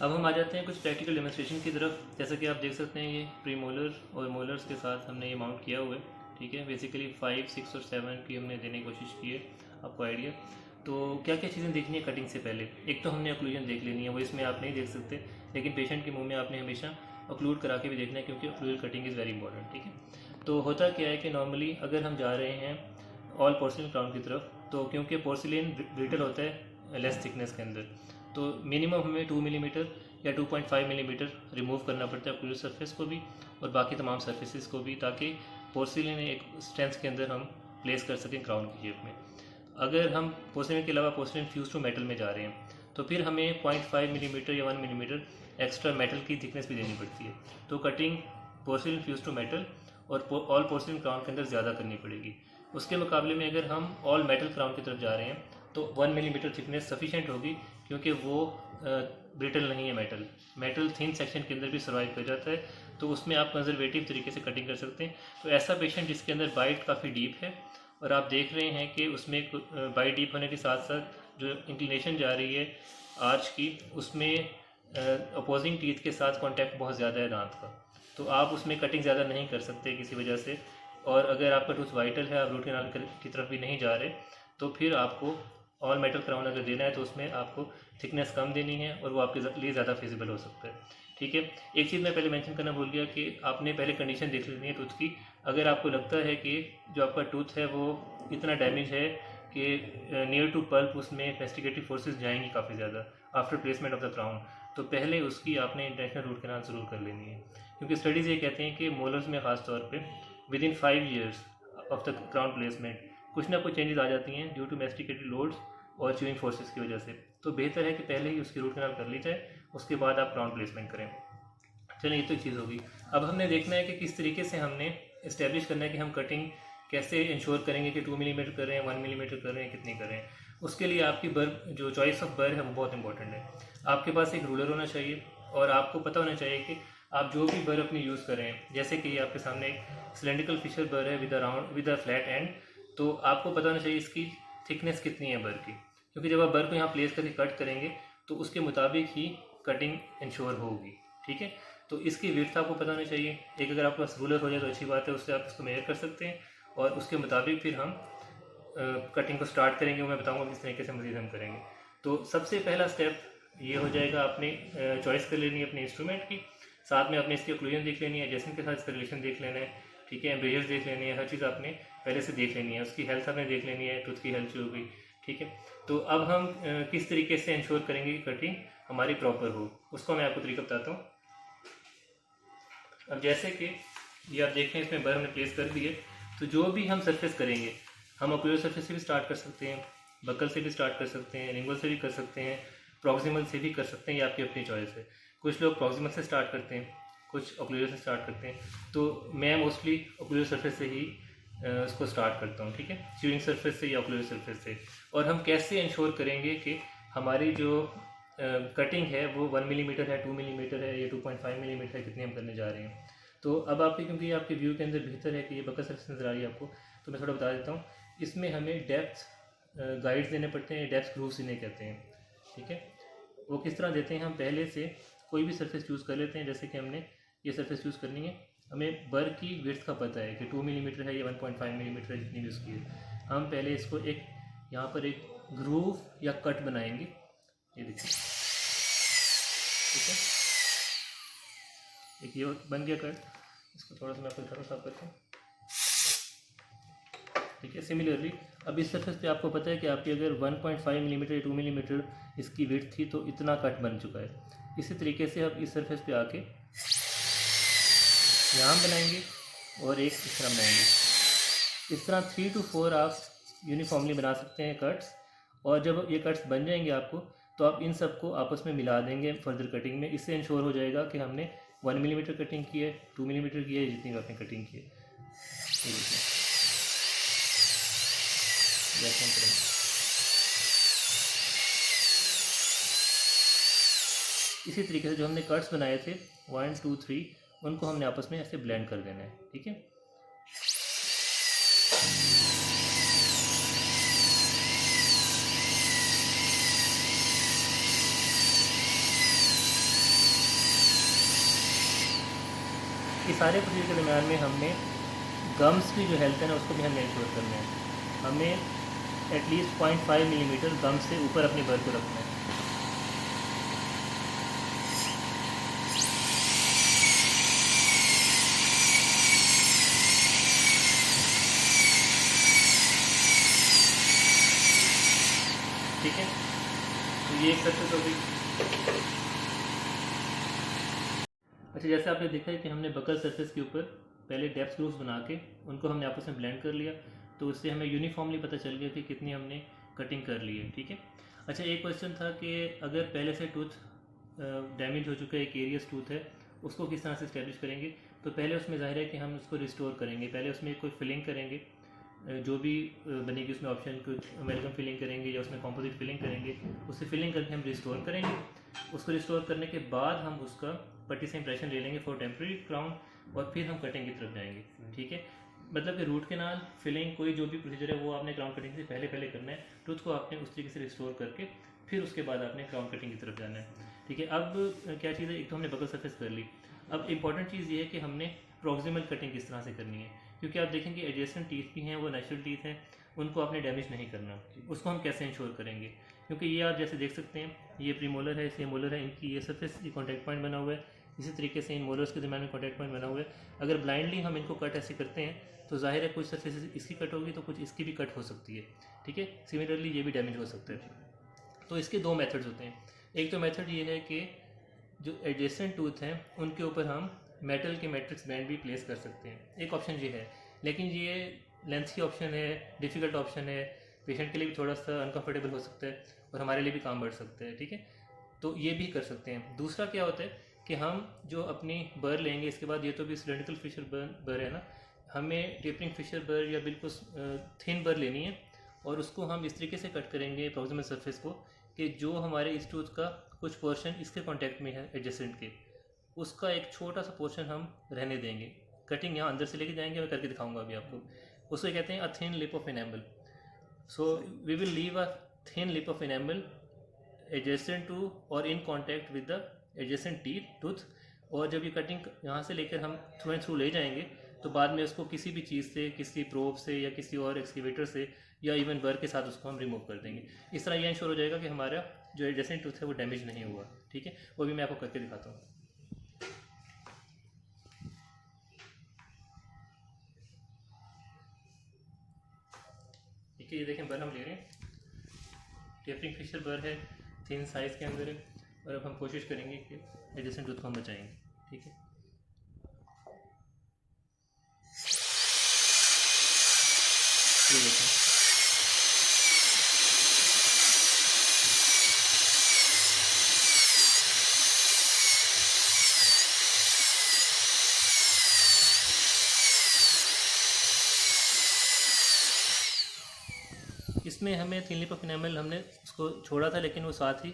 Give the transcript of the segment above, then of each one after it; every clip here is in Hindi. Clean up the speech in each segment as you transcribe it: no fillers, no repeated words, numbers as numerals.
अब हम आ जाते हैं कुछ प्रैक्टिकल डेमोन्स्ट्रेशन की तरफ। जैसा कि आप देख सकते हैं ये प्री मोलर और मोलर्स के साथ हमने ये माउंट किया हुआ है। ठीक है, बेसिकली 5, 6 और 7 की हमने देने की कोशिश की है, आपको आइडिया। तो क्या क्या चीज़ें देखनी है कटिंग से पहले? एक तो हमने ऑक्लूजन देख लेनी है, वो इसमें आप नहीं देख सकते, लेकिन पेशेंट के मुंह में आपने हमेशा ऑक्लूड करा के भी देखना है, क्योंकि occlusal cutting is very important. ठीक है, तो होता क्या है कि नॉर्मली अगर हम जा रहे हैं ऑल पोर्सिलिन क्राउन की तरफ, तो क्योंकि पोर्सिलिन ब्रिटल होता है लेस थिकनेस के अंदर, तो मिनिमम हमें 2 मिलीमीटर या 2.5 मिलीमीटर रिमूव करना पड़ता है ऑक्लूजल सरफेस को भी और बाकी तमाम सरफेसेस को भी, ताकि पोर्सिलिन एक स्ट्रेंथ के अंदर हम प्लेस कर सकें क्राउन की शेप में। अगर हम पोर्सिलिन के अलावा पोर्सिलिन फ्यूज टू मेटल में जा रहे हैं, तो फिर हमें 0.5 मिलीमीटर या 1 मिलीमीटर एक्स्ट्रा मेटल की थिकनेस भी देनी पड़ती है। तो cutting porcelain fuse to metal और ऑल पोर्सिलिन क्राउन के अंदर ज़्यादा करनी पड़ेगी। उसके मुकाबले में अगर हम ऑल मेटल क्राउन की तरफ जा रहे हैं, तो 1 मिलीमीटर थिकनेस सफिशेंट होगी, क्योंकि वो ब्रिटल नहीं है। मेटल थिन सेक्शन के अंदर भी सर्वाइव कर जाता है, तो उसमें आप कंजर्वेटिव तरीके से कटिंग कर सकते हैं। तो ऐसा पेशेंट जिसके अंदर बाइट काफ़ी डीप है और आप देख रहे हैं कि उसमें बाइट डीप होने के साथ साथ जो इंक्लिनेशन जा रही है आर्च की, उसमें अपोजिंग टीथ के साथ कॉन्टैक्ट बहुत ज़्यादा है दांत का, तो आप उसमें कटिंग ज़्यादा नहीं कर सकते किसी वजह से। और अगर आपका टूथ वाइटल है, आप रूट कैनाल की तरफ भी नहीं जा रहे, तो फिर आपको ऑल मेटल क्राउन अगर देना है तो उसमें आपको थिकनेस कम देनी है और वो आपके लिए ज़्यादा फिजिबल हो सकता है। ठीक है, एक चीज़ मैं पहले मेंशन करना भूल गया कि आपने पहले कंडीशन देख लेनी है टूथ की। अगर आपको लगता है कि जो आपका टूथ है वो इतना डैमेज है कि नियर टू पल्प उसमें इन्वेस्टिगेटिव फोर्सेस जाएंगी काफ़ी ज़्यादा after placement of the crown, तो पहले उसकी आपने इंटरनेशनल रूट कैनाल ज़रूर कर लेनी है। क्योंकि स्टडीज़ ये कहते हैं कि मोलर्स में ख़ास तौर पे with in 5 years of the crown placement कुछ ना कुछ चेंजेस आ जाती हैं ड्यू टू मैस्टिकेटेड लोड्स और च्यूइंग फोर्सेस की वजह से। तो बेहतर है कि पहले ही उसकी रूट कैनाल कर ली जाए, उसके बाद आप क्राउन प्लेसमेंट करें। चलिए, ये तो चीज़ होगी। अब हमने देखना है कि किस तरीके से हमने इस्टेब्लिश करना है कि हम कटिंग कैसे इंश्योर करेंगे कि 2 मिलीमीटर कर रहे हैं, 1 मिलीमीटर कर रहे हैं, कितनी कर रहे हैं। उसके लिए आपकी बर जो चॉइस ऑफ बर है वो बहुत इंपॉर्टेंट है। आपके पास एक रूलर होना चाहिए और आपको पता होना चाहिए कि आप जो भी बर अपनी यूज़ कर रहे हैं, जैसे कि आपके सामने एक सिलेंड्रिकल फिशर बर है विद अ फ्लैट एंड, तो आपको पता होना चाहिए इसकी थिकनेस कितनी है बर की, क्योंकि जब आप बर को यहाँ प्लेस करके कट करेंगे तो उसके मुताबिक ही कटिंग इंश्योर होगी। ठीक है, तो इसकी विड्थ आपको पता होनी चाहिए। एक अगर आपके पास रूलर हो जाए तो अच्छी बात है, उससे आप इसको मेजर कर सकते हैं और उसके मुताबिक फिर हम कटिंग को स्टार्ट करेंगे। मैं बताऊंगा किस तरीके से मज़ीद हम करेंगे। तो सबसे पहला स्टेप ये हो जाएगा, आपने चॉइस कर लेनी है अपने इंस्ट्रूमेंट की, साथ में आपने इसकी ऑक्लूजन देख लेनी है, एडजस्टमेंट के साथ इसका रिलेशन देख लेना है। ठीक है, एम्ब्रेजर्स देख लेनी है, हर चीज़ आपने पहले से देख लेनी है, उसकी हेल्थ आपने देख लेनी है, टूथ की हेल्थ जो हो गई। ठीक है, तो अब हम किस तरीके से इंश्योर करेंगे कि कटिंग हमारी प्रॉपर हो, उसको मैं आपको तरीका बताता हूँ। अब जैसे कि ये आप देखें, इसमें बर हमने प्लेस कर दिए, तो जो भी हम सरफेस करेंगे, हम ऑक्लूजल सरफेस से भी स्टार्ट कर सकते हैं, बकल से भी स्टार्ट कर सकते हैं, लिंगुअल से भी कर सकते हैं, प्रॉक्सिमल से भी कर सकते हैं, ये आपकी अपनी चॉइस है। कुछ लोग प्रॉक्सिमल से स्टार्ट करते हैं, कुछ ऑक्लूजल से स्टार्ट करते हैं, तो मैं मोस्टली ऑक्लूजल सरफेस से ही उसको स्टार्ट करता हूँ। ठीक है, च्यूइंग सरफेस से या ऑक्लूजल सरफेस से। और हम कैसे इंश्योर करेंगे कि हमारी जो कटिंग है वो 1 मिलीमीटर है, 2 मिलीमीटर है या 2.5 मिलीमीटर है, कितनी हम करने जा रहे हैं। तो अब आपके, क्योंकि आपके व्यू के अंदर बेहतर है कि ये बकल सरफेस नज़र आ रही है आपको, तो मैं थोड़ा बता देता हूँ। इसमें हमें डेप्थ गाइड्स देने पड़ते हैं, डेप्थ ग्रूव्स इन्हें कहते हैं। ठीक है, वो किस तरह देते हैं, हम पहले से कोई भी सरफेस चूज़ कर लेते हैं। जैसे कि हमने ये सरफेस चूज़ करनी है, हमें बर की विड्थ का पता है कि 2 मिलीमीटर है या 1.5 मिलीमीटर है, जितनी भी उसकी है। हम पहले इसको एक यहाँ पर एक ग्रूव या कट बनाएंगे, ये देखिए। ठीक है, एक ये बन गया कट, इसको थोड़ा सा मैं आपको दिखाता हूँ साफ करके। ठीक है, सिमिलरली अब इस सरफेस पे आपको पता है कि आपकी अगर 1.5 मिलीमीटर या 2 मिलीमीटर इसकी विड्थ थी, तो इतना कट बन चुका है। इसी तरीके से अब इस सरफेस पे आके यहाँ बनाएंगे और एक इस तरह बनाएंगे। इस तरह 3 to 4 आप यूनिफॉर्मली बना सकते हैं कट्स। और जब ये कट्स बन जाएंगे आपको, तो आप इन सबको आपस में मिला देंगे फर्दर कटिंग में। इससे इंश्योर हो जाएगा कि हमने 1 मिलीमीटर कटिंग की है, 2 मिलीमीटर की है, जितनी भी आपने कटिंग की है। ये देखिए, जैसे हम करेंगे इसी तरीके से जो हमने कट्स बनाए थे 1, 2, 3, उनको हमने आपस में ऐसे ब्लेंड कर देना है। ठीक है, सारे प्रोसीजर के दरम्यान में हमने गम्स की जो हेल्थ है ना उसको भी हमें इंश्योर करना है। हमें एटलीस्ट 0.5 मिलीमीटर गम्स से ऊपर अपनी बर को रखना है। ठीक है, तो ये एक सरफेस होगी। अच्छा, जैसे आपने देखा है कि हमने बकल सरफेस के ऊपर पहले डेप्थ ग्रूव्स बना के उनको हमने आपस में ब्लेंड कर लिया, तो उससे हमें यूनिफॉर्मली पता चल गया कि कितनी हमने कटिंग कर ली है। ठीक है। अच्छा, एक क्वेश्चन था कि अगर पहले से टूथ डैमेज हो चुका है, एक एरियस टूथ है, उसको किस तरह से इस्टेब्लिश करेंगे। तो पहले उसमें ज़ाहिर है कि हम उसको रिस्टोर करेंगे। पहले उसमें कोई फिलिंग करेंगे, जो भी बनेगी उसमें ऑप्शन कुछ अमेरिकन फिलिंग करेंगे या उसमें कॉम्पोजिट फिलिंग करेंगे, उससे फिलिंग करके हम रिस्टोर करेंगे। उसको रिस्टोर करने के बाद हम उसका पट्टी से इंप्रेशन ले लेंगे फॉर टेम्प्रेरी क्राउन, और फिर हम कटिंग की तरफ जाएंगे। ठीक है, मतलब कि रूट कैनाल, फिलिंग, कोई जो भी प्रोसीजर है वो आपने क्राउन कटिंग से पहले करना है। टूथ को आपने उस तरीके से रिस्टोर करके फिर उसके बाद आपने क्राउन कटिंग की तरफ जाना है। ठीक है, अब क्या चीज़ है, एक तो हमने बकल सरफेस कर ली। अब इंपॉर्टेंट चीज़ ये है कि हमने प्रॉक्सिमल कटिंग किस तरह से करनी है, क्योंकि आप देखेंगे एडजेसेंट टीथ भी हैं, वो नेचुरल टीथ हैं, उनको आपने डैमेज नहीं करना। उसको हम कैसे इंश्योर करेंगे, क्योंकि ये आप जैसे देख सकते हैं, ये प्रीमोलर है, ये मोलर है, इनकी ये सरफेस, ये कॉन्टैक्ट पॉइंट बना हुआ है। इसी तरीके से इन मोलर्स के दरम्यान में कॉन्टैक्ट पॉइंट बना हुआ है। अगर ब्लाइंडली हम इनको कट ऐसे करते हैं तो जाहिर है कुछ सरफेस इसकी कट होगी तो कुछ इसकी भी कट हो सकती है। ठीक है, सिमिलरली ये भी डैमेज हो सकता है। तो इसके दो मेथड्स होते हैं। एक तो मेथड ये है कि जो एडजेसेंट टूथ हैं उनके ऊपर हम मेटल के मैट्रिक्स बैंड भी प्लेस कर सकते हैं। एक ऑप्शन ये है, लेकिन ये लेंथ की ऑप्शन है, डिफ़िकल्ट ऑप्शन है, पेशेंट के लिए भी थोड़ा सा अनकंफर्टेबल हो सकता है और हमारे लिए भी काम बढ़ सकता है। ठीक है, तो ये भी कर सकते हैं। दूसरा क्या होता है कि हम जो अपनी बर लेंगे, इसके बाद ये तो भी सिलेंड्रिकल फिशर बर है ना, हमें टेपरिंग फिशर बर या बिल्कुल थिन बर लेनी है, और उसको हम इस तरीके से कट करेंगे प्रॉक्सिमल सरफेस को कि जो हमारे इस टूथ का कुछ पोर्शन इसके कांटेक्ट में है एडजेसेंट के, उसका एक छोटा सा पोर्शन हम रहने देंगे। कटिंग यहाँ अंदर से लेके जाएंगे, मैं करके दिखाऊंगा अभी आपको। उसको कहते हैं a thin lip of enamel. So we will leave a thin lip of enamel adjacent to or in contact with the adjacent teeth tooth, और जब ये कटिंग यहाँ से लेकर हम थ्रू एंड थ्रू ले जाएंगे तो बाद में उसको किसी भी चीज़ से, किसी प्रोब से या किसी और एक्सकेवेटर से या इवन बर के साथ उसको हम रिमूव कर देंगे। इस तरह यह इंश्योर हो जाएगा कि हमारा जो एडजेसेंट टूथ है वो डैमेज नहीं हुआ। ठीक है, वो भी मैं आपको करके दिखाता हूँ। ठीक है, ये देखें बर हम ले रहे हैं, टेपरिंग फिशर बर है, थिन साइज़ के अंदर है, और अब हम कोशिश करेंगे कि एडजेसेंट टूथ को हम बचाएंगे। ठीक है, ये देखें, इसमें हमें थिन लिप ऑफ एनेमल हमने उसको छोड़ा था, लेकिन वो साथ ही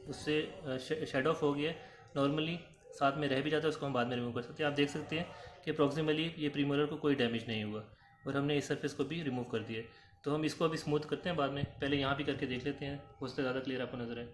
उससे शेड ऑफ हो गया। नॉर्मली साथ में रह भी जाता है, उसको हम बाद में रिमूव कर सकते हैं। आप देख सकते हैं कि अप्रॉक्सीमेटली ये प्रीमोलर को कोई डैमेज नहीं हुआ और हमने इस सरफेस को भी रिमूव कर दिया। तो हम इसको अभी स्मूथ करते हैं बाद में, पहले यहाँ भी करके देख लेते हैं, उससे ज़्यादा क्लियर आपको नजर आए।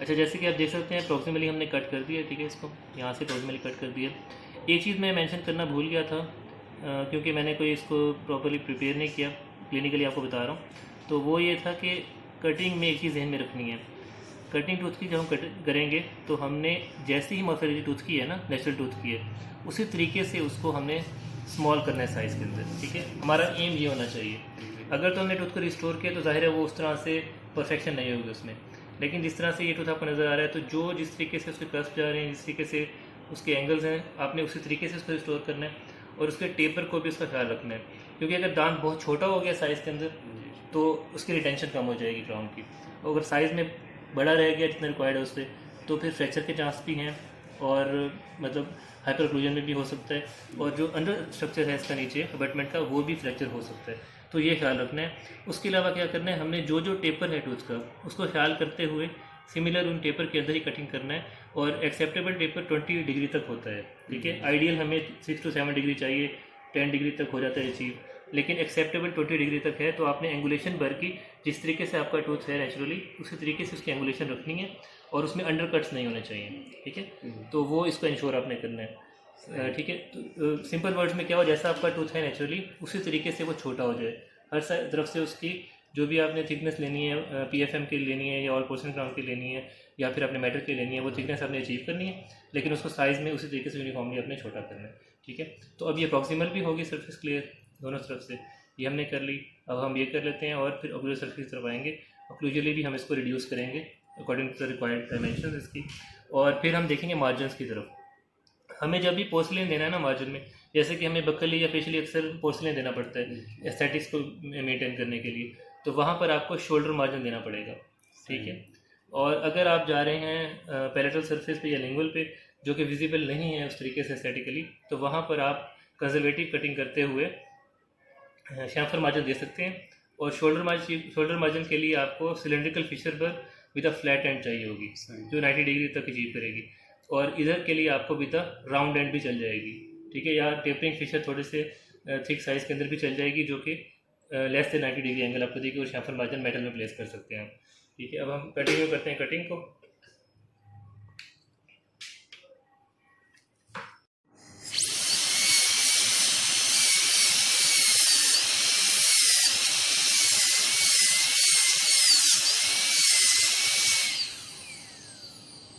अच्छा, जैसे कि आप देख सकते हैं प्रॉक्सिमली हमने कट कर दिया। ठीक है, इसको यहाँ से प्रॉक्सिमली कट कर दिया। एक चीज़ मैं मेंशन करना भूल गया था, क्योंकि मैंने कोई इसको प्रॉपर्ली प्रिपेयर नहीं किया, क्लिनिकली आपको बता रहा हूँ। तो वो ये था कि कटिंग में एक चीज़ ध्यान में रखनी है। कटिंग टूथ की जब हम कट करेंगे तो हमने जैसे ही मॉर्फोलॉजी टूथ की है ना, नेचुरल टूथ की है, उसी तरीके से उसको हमने स्मॉल करना है साइज़ के अंदर। ठीक है, हमारा एम ये होना चाहिए। अगर तो हमने टूथ को रिस्टोर किया तो जाहिर है वो उस तरह से परफेक्शन नहीं होगी उसमें, लेकिन जिस तरह से ये टूथ आपको नज़र आ रहा है तो जो जिस तरीके से उसके कस्प जा रहे हैं, जिस तरीके से उसके एंगल्स हैं, आपने उसी तरीके से उसको रिस्टोर करना है और उसके टेपर को भी उसका ख्याल रखना है, क्योंकि अगर दांत बहुत छोटा हो गया साइज़ के अंदर तो उसकी रिटेंशन कम हो जाएगी क्राउन की, और अगर साइज़ में बड़ा रह गया जितना रिक्वायर्ड है उससे तो फिर फ्रैक्चर के चांस भी हैं और मतलब हाइपर ओक्लूजन में भी हो सकता है, और जो अंडर स्ट्रक्चर है इसका नीचे अबटमेंट का वो भी फ्रैक्चर हो सकता है, तो ये ख्याल रखना है। उसके अलावा क्या करना है, हमने जो जो टेपर है टूथ का उसको ख्याल करते हुए सिमिलर उन टेपर के अंदर ही कटिंग करना है, और एक्सेप्टेबल टेपर 20 डिग्री तक होता है, ठीक है। आइडियल हमें 6 to 7 डिग्री चाहिए, 10 डिग्री तक हो जाता है अचीव, लेकिन एक्सेप्टेबल 20 डिग्री तक है। तो आपने एंगुलेशन भर की जिस तरीके से आपका टूथ है नेचुरली उसी तरीके से उसकी एंगुलेशन रखनी है, और उसमें अंडर कट्स नहीं होने चाहिए, ठीक है। तो वो इसको इंश्योर आपने करना है, ठीक है। तो सिंपल वर्ड्स में क्या हो, जैसा आपका टूथ है नेचुरली उसी तरीके से वो छोटा हो जाए, हर तरफ से उसकी जो भी आपने थिकनेस लेनी है PFM की लेनी है या ऑल पोर्सन क्राउन की लेनी है या फिर अपने मेटल की लेनी है, वो थिकनेस आपने अचीव करनी है, लेकिन उसको साइज़ में उसी तरीके से यूनिफॉर्मली आपने छोटा करना है, ठीक है। तो अब ये प्रॉक्सिमल भी होगी सरफेस क्लियर दोनों तरफ से, ये हमने कर ली। अब हम ये कर लेते हैं और फिर ऑक्लूजल सरफेस की तरफ आएंगे। ऑक्लूजली भी हम इसको रिड्यूस करेंगे according to the required dimension इसकी, और फिर हम देखेंगे मार्जिन की तरफ। हमें जब भी पोर्सलिन देना है ना मार्जिन में, जैसे कि हमें बकली या फेशियली अक्सर पोर्सलिन देना पड़ता है एस्थेटिक्स को मेंटेन करने के लिए, तो वहाँ पर आपको शोल्डर मार्जिन देना पड़ेगा, ठीक है। और अगर आप जा रहे हैं पैलेटल सरफेस पे या लिंगुअल पे जो कि विजिबल नहीं है उस तरीके से एस्थेटिकली, तो वहाँ पर आप कंजर्वेटिव कटिंग करते हुए शैम्फर मार्जिन दे सकते हैं। और शोल्डर मार्जिन के लिए आपको सिलेंड्रिकल फिशर पर विद अ फ्लैट एंड चाहिए होगी जो 90 डिग्री तक अचीव करेगी, और इधर के लिए आपको विद अ राउंड एंड भी चल जाएगी, ठीक है। या टेपरिंग फिशर थोड़े से थिक साइज़ के अंदर भी चल जाएगी जो कि लेस देन 90 डिग्री एंगल आपको देगी, और शैम्फर मार्जिन मेटल में प्लेस कर सकते हैं, ठीक है। अब हम कंटिन्यू करते हैं कटिंग को।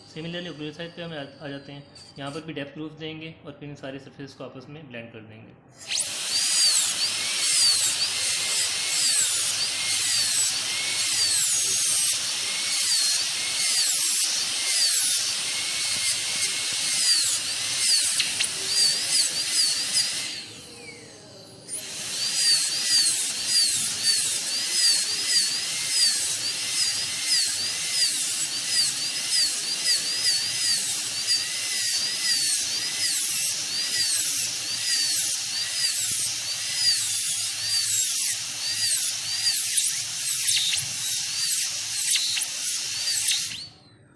सिमिलरली ऑक्लूजल साइड पे हम आ जाते हैं, यहाँ पर भी डेप्थ प्रूफ देंगे और फिर इन सारे सरफेस को आपस में ब्लेंड कर देंगे।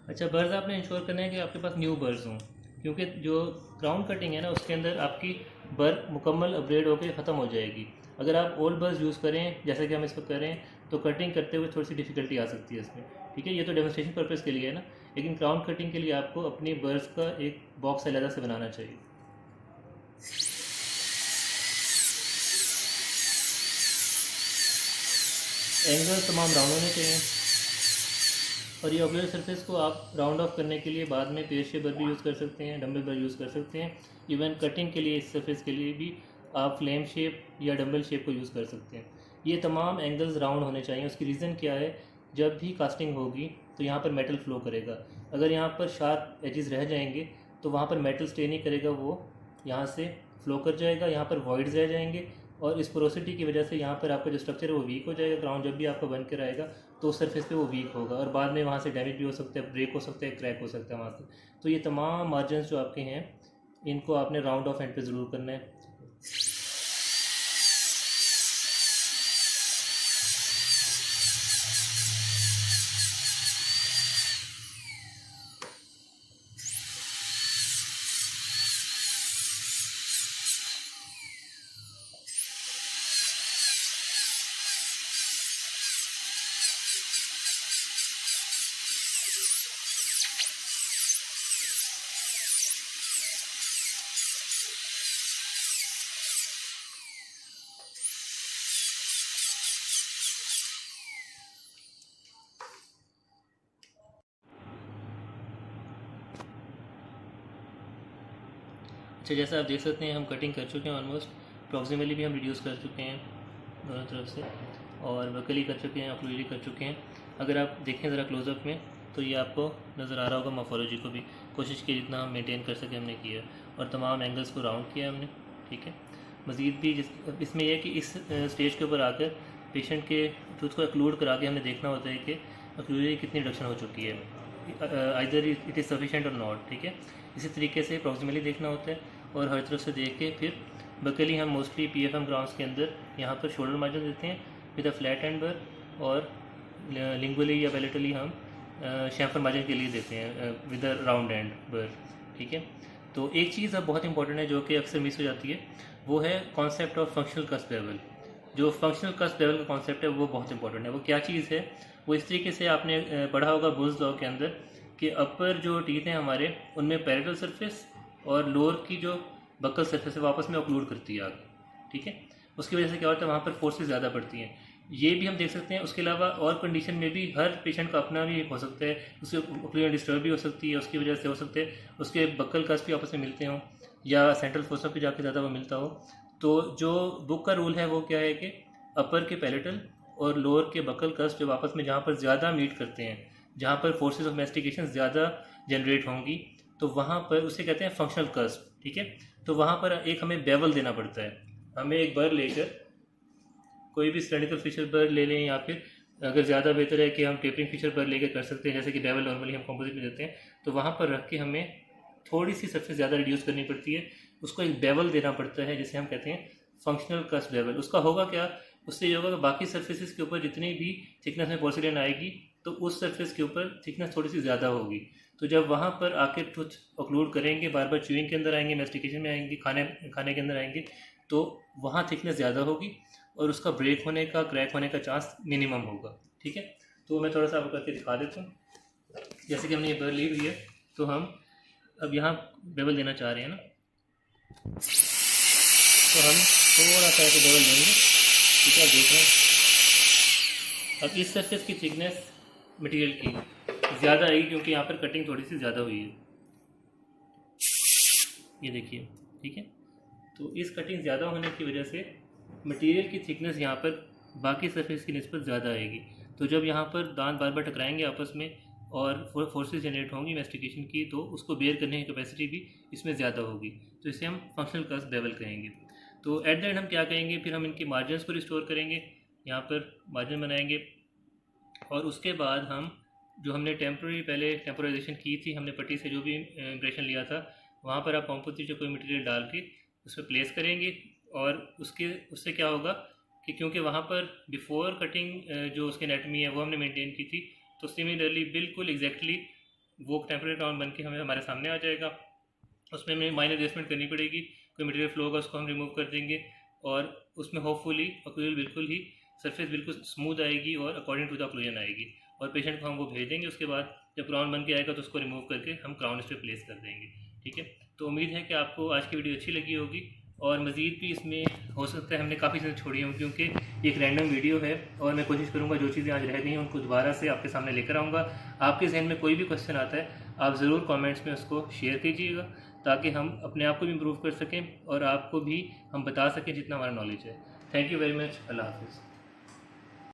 अच्छा, बर्ड्स आपने इंश्योर करना है कि आपके पास न्यू बर्ड्स हों, क्योंकि जो क्राउन कटिंग है ना उसके अंदर आपकी बर मुकम्मल अपग्रेड होकर ख़त्म हो जाएगी। अगर आप ओल्ड बर्ड्स यूज़ करें जैसे कि हम इस पर करें तो कटिंग करते हुए थोड़ी सी डिफ़िकल्टी आ सकती है इसमें, ठीक है। ये तो डेमोस्ट्रेशन पर्पज़ के लिए है ना, लेकिन क्राउन कटिंग के लिए आपको अपनी बर्ड्स का एक बॉक्स अलग से बनाना चाहिए। एंगल तमाम राउंड होने चाहिए, और ये ऑक्लूजल सरफेस को आप राउंड ऑफ करने के लिए बाद में पेयर शेपर भी यूज़ कर सकते हैं, डम्बल बर यूज़ कर सकते हैं। इवन कटिंग के लिए इस सरफेस के लिए भी आप फ्लेम शेप या डम्बल शेप को यूज़ कर सकते हैं। ये तमाम एंगल्स राउंड होने चाहिए। उसकी रीज़न क्या है, जब भी कास्टिंग होगी तो यहाँ पर मेटल फ्लो करेगा, अगर यहाँ पर शार्प एजेस रह जाएंगे तो वहाँ पर मेटल स्टे नहीं करेगा, वो यहाँ से फ्लो कर जाएगा, यहाँ पर वॉइड्स रह जाएंगे, और इस पोरोसिटी की वजह से यहाँ पर आपका जो स्ट्रक्चर है वो वीक हो जाएगा। ग्राउंड जब भी आपका बन कर आएगा तो उस सरफेस पे वो वीक होगा और बाद में वहाँ से डैमेज भी हो सकता है, ब्रेक हो सकता है, क्रैक हो सकता है वहाँ से। तो ये तमाम मार्जिन जो आपके हैं इनको आपने राउंड ऑफ एंड पे ज़रूर करना है। अच्छा, जैसा आप देख सकते हैं हम कटिंग कर चुके हैं ऑलमोस्ट, प्रॉक्सिमली भी हम रिड्यूस कर चुके हैं दोनों तरफ से। और बकली कर चुके हैं, ऑक्लूजली कर चुके हैं। अगर आप देखें ज़रा क्लोज़अप में तो ये आपको नज़र आ रहा होगा। मॉर्फोलॉजी को भी कोशिश की जितना हम मेंटेन कर सके हमने किया, और तमाम एंगल्स को राउंड किया हमने, ठीक है। मज़ीद भी इसमें यह है कि इस स्टेज के ऊपर आकर पेशेंट के टूथ को एक्लूड करा के हमने देखना होता है कि ऑक्लूजली कितनी रिडक्शन हो चुकी है, आइदर इट इज़ सफिशेंट और नॉट, ठीक है। इसी तरीके से प्रॉक्सिमली देखना होता है और हर तरफ से देख के फिर बकली हम मोस्टली PFM ग्राउंड्स के अंदर यहाँ पर शोल्डर मार्जिन देते हैं विद अ फ्लैट एंड बर, और लिंगुअली या पैलेटली हम शैम्फर मार्जिन के लिए देते हैं विद अ राउंड एंड बर, ठीक है। तो एक चीज़ अब बहुत इंपॉर्टेंट है जो कि अक्सर मिस हो जाती है, वो है concept of functional cusp level. जो फंक्शनल कस्प लेवल का कॉन्सेप्ट है वो बहुत इंपॉर्टेंट है। वो क्या चीज़ है, वो इस तरीके से आपने पढ़ा होगा बुल्स लॉ के अंदर कि अपर जो टीथ हैं हमारे उनमें पैरेलल सरफेस और लोअर की जो बकल सरफेस है वो आपस में ऑक्लूड करती है आगे, ठीक है। उसकी वजह से क्या होता है, वहाँ पर फोर्सेस ज़्यादा पड़ती हैं। ये भी हम देख सकते हैं। उसके अलावा और कंडीशन में भी हर पेशेंट का अपना भी हो सकता है, उससे ऑक्लूजन डिस्टर्ब भी हो सकती है, उसकी वजह से हो सकते हैं उसके बकल कस्प भी आपस में मिलते हों या सेंट्रल फोसा पे जाके ज़्यादा वो मिलता हो। तो जो बुक का रूल है वो क्या है कि अपर के पैलेटल और लोअर के बकल कस्प जब आपस में जहाँ पर ज़्यादा मीट करते हैं, जहाँ पर फोर्सेस ऑफ मैस्टिकेशन ज़्यादा जनरेट होंगी, तो वहाँ पर उसे कहते हैं फंक्शनल कस्प, ठीक है। तो वहाँ पर एक हमें बेवल देना पड़ता है। हमें एक बर लेकर, कोई भी सिलेंड्रिकल फीचर बर ले लें, या फिर अगर ज़्यादा बेहतर है कि हम टेपरिंग फीचर पर लेकर कर सकते हैं, जैसे कि बेवल नॉर्मली हम कंपोजिट में देते हैं, तो वहाँ पर रख के हमें थोड़ी सी सरफेस ज़्यादा रिड्यूस करनी पड़ती है, उसको एक बेवल देना पड़ता है जिसे हम कहते हैं फंक्शनल कस्प बेवल। उसका होगा क्या, उससे ये होगा कि बाकी सर्फेसिस के ऊपर जितनी भी थिकनेस में पोर्सिलेन आएगी तो उस सरफेस के ऊपर थिकनेस थोड़ी सी ज़्यादा होगी। तो जब वहाँ पर आके टूथ ऑक्लूड करेंगे, बार बार च्यूइंग के अंदर आएंगे, मेस्टिकेशन में आएंगे, खाने के अंदर आएंगे, तो वहाँ थिकनेस ज़्यादा होगी और उसका ब्रेक होने का, क्रैक होने का चांस मिनिमम होगा, ठीक है। तो मैं थोड़ा सा आपको करके दिखा देता हूँ। जैसे कि हमने ये बर ली हुई है, तो हम अब यहाँ बेवल देना चाह रहे हैं ना, तो हम थोड़ा सा ऐसे बेवल देंगे, ठीक है। देख रहे हैं अब इस सरफेस की थिकनेस मटेरियल की ज़्यादा आएगी क्योंकि यहाँ पर कटिंग थोड़ी सी ज़्यादा हुई है, ये देखिए, ठीक है। तो इस कटिंग ज़्यादा होने की वजह से मटेरियल की थिकनेस यहाँ पर बाकी सरफेस की निस्बत ज़्यादा आएगी। तो जब यहाँ पर दांत बार बार टकराएंगे आपस में और फोर्सेस जनरेट होंगी मैस्टिकेशन की, तो उसको बेयर करने की कैपेसिटी भी इसमें ज़्यादा होगी। तो इसे हम फंक्शनल कस्प बेवल कहेंगे। तो एट द एंड हम क्या करेंगे, फिर हम इनकी मार्जिन्स को रिस्टोर करेंगे, यहाँ पर मार्जिन बनाएंगे, और उसके बाद हम जो हमने पहले टेम्पोराइजेशन की थी, हमने पट्टी से जो भी इम्प्रेशन लिया था, वहाँ पर आप कॉम्पोजिट जो कोई मटेरियल डाल के उस पर प्लेस करेंगे। और उससे क्या होगा कि क्योंकि वहाँ पर बिफोर कटिंग जो उसकी एनाटमी है वो हमने मेंटेन की थी, तो सिमिलरली बिल्कुल एग्जैक्टली वो टेम्परेरी राउंड बन के हमारे सामने आ जाएगा। उसमें हमें माइनर एडजस्टमेंट करनी पड़ेगी, कोई मटेरियल फ्लो होगा उसको हम रिमूव कर देंगे, और उसमें होपफुली ऑक्लूजन बिल्कुल ही सरफेस बिल्कुल स्मूथ आएगी और अकॉर्डिंग टू द ऑक्लूजन आएगी, और पेशेंट को हम वो भेज देंगे। उसके बाद जब क्राउन बन के आएगा तो उसको रिमूव करके हम क्राउन इस पर प्लेस कर देंगे, ठीक है। तो उम्मीद है कि आपको आज की वीडियो अच्छी लगी होगी, और मज़ीद भी इसमें हो सकता है हमने काफ़ी चीज़ें छोड़ी हों, क्योंकि ये एक रैंडम वीडियो है, और मैं कोशिश करूँगा जो चीज़ें आज रह गई हैं उनको दोबारा से आपके सामने लेकर आऊँगा। आपके जहन में कोई भी क्वेश्चन आता है आप ज़रूर कमेंट्स में उसको शेयर कीजिएगा, ताकि हम अपने आप को भी इम्प्रूव कर सकें और आपको भी हम बता सकें जितना हमारा नॉलेज है। Thank you very much. Allah हाफ़िज़।